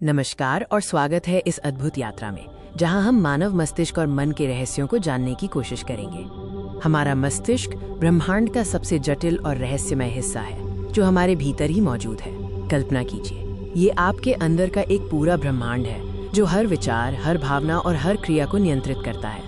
नमस्कार और स्वागत है इस अद्भुत यात्रा में, जहां हम मानव मस्तिष्क और मन के रहस्यों को जानने की कोशिश करेंगे। हमारा मस्तिष्क ब्रह्मांड का सबसे जटिल और रहस्यमय हिस्सा है, जो हमारे भीतर ही मौजूद है। कल्पना कीजिए, ये आपके अंदर का एक पूरा ब्रह्मांड है, जो हर विचार, हर भावना और हर क्रिया को नियंत्रित करता है।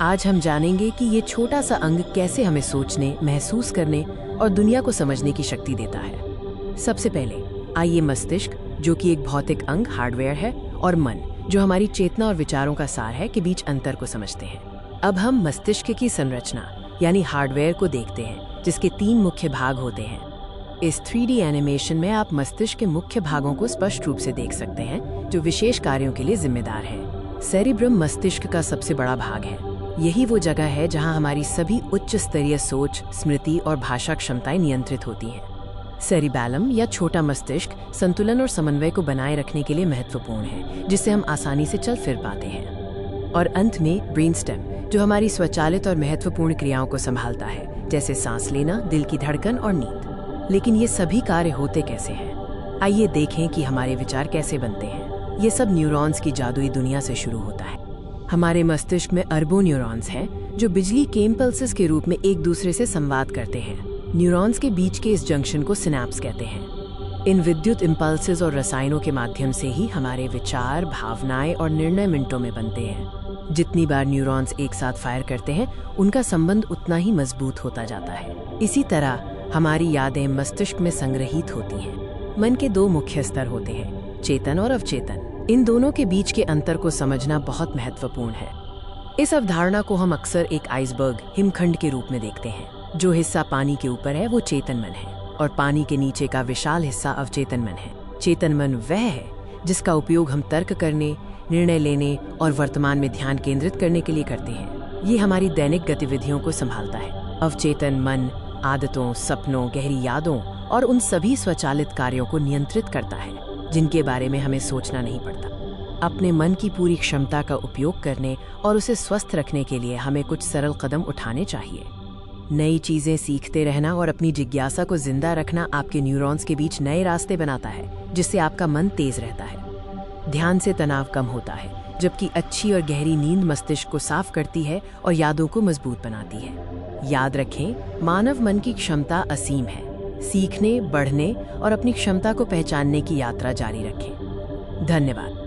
आज हम जानेंगे कि ये छोटा सा अंग कैसे हमें सोचने, महसूस करने और दुनिया को समझने की शक्ति देता है। सबसे पहले आइए मस्तिष्क, जो कि एक भौतिक अंग हार्डवेयर है, और मन, जो हमारी चेतना और विचारों का सार है, के बीच अंतर को समझते हैं। अब हम मस्तिष्क की संरचना यानी हार्डवेयर को देखते हैं, जिसके 3 मुख्य भाग होते हैं। इस 3D एनिमेशन में आप मस्तिष्क के मुख्य भागों को स्पष्ट रूप से देख सकते हैं, जो विशेष कार्यों के लिए जिम्मेदार है। सेरिब्रम मस्तिष्क का सबसे बड़ा भाग है। यही वो जगह है जहां हमारी सभी उच्च स्तरीय सोच, स्मृति और भाषा क्षमताएं नियंत्रित होती हैं। सेरिबैलम या छोटा मस्तिष्क संतुलन और समन्वय को बनाए रखने के लिए महत्वपूर्ण है, जिससे हम आसानी से चल फिर पाते हैं। और अंत में ब्रेनस्टेम, जो हमारी स्वचालित और महत्वपूर्ण क्रियाओं को संभालता है, जैसे सांस लेना, दिल की धड़कन और नींद। लेकिन ये सभी कार्य होते कैसे हैं? आइए देखें कि हमारे विचार कैसे बनते हैं। ये सब न्यूरॉन्स की जादुई दुनिया से शुरू होता है। हमारे मस्तिष्क में अरबों न्यूरॉन्स हैं, जो बिजली के इम्पल्सेस के रूप में एक दूसरे से संवाद करते हैं। न्यूरॉन्स के बीच के इस जंक्शन को सिनैप्स कहते हैं। इन विद्युत इम्पल्सेस और रसायनों के माध्यम से ही हमारे विचार, भावनाएं और निर्णय मिनटों में बनते हैं। जितनी बार न्यूरॉन्स एक साथ फायर करते हैं, उनका संबंध उतना ही मजबूत होता जाता है। इसी तरह हमारी यादें मस्तिष्क में संग्रहित होती हैं। मन के 2 मुख्य स्तर होते हैं, चेतन और अवचेतन। इन दोनों के बीच के अंतर को समझना बहुत महत्वपूर्ण है। इस अवधारणा को हम अक्सर एक आइसबर्ग, हिमखंड के रूप में देखते हैं। जो हिस्सा पानी के ऊपर है वो चेतन मन है, और पानी के नीचे का विशाल हिस्सा अवचेतन मन है। चेतन मन वह है जिसका उपयोग हम तर्क करने, निर्णय लेने और वर्तमान में ध्यान केंद्रित करने के लिए करते हैं। ये हमारी दैनिक गतिविधियों को संभालता है। अवचेतन मन आदतों, सपनों, गहरी यादों और उन सभी स्वचालित कार्यों को नियंत्रित करता है, जिनके बारे में हमें सोचना नहीं पड़ता। अपने मन की पूरी क्षमता का उपयोग करने और उसे स्वस्थ रखने के लिए हमें कुछ सरल कदम उठाने चाहिए। नई चीजें सीखते रहना और अपनी जिज्ञासा को जिंदा रखना आपके न्यूरॉन्स के बीच नए रास्ते बनाता है, जिससे आपका मन तेज रहता है। ध्यान से तनाव कम होता है, जबकि अच्छी और गहरी नींद मस्तिष्क को साफ करती है और यादों को मजबूत बनाती है। याद रखें, मानव मन की क्षमता असीम है। सीखने, बढ़ने और अपनी क्षमता को पहचानने की यात्रा जारी रखें। धन्यवाद।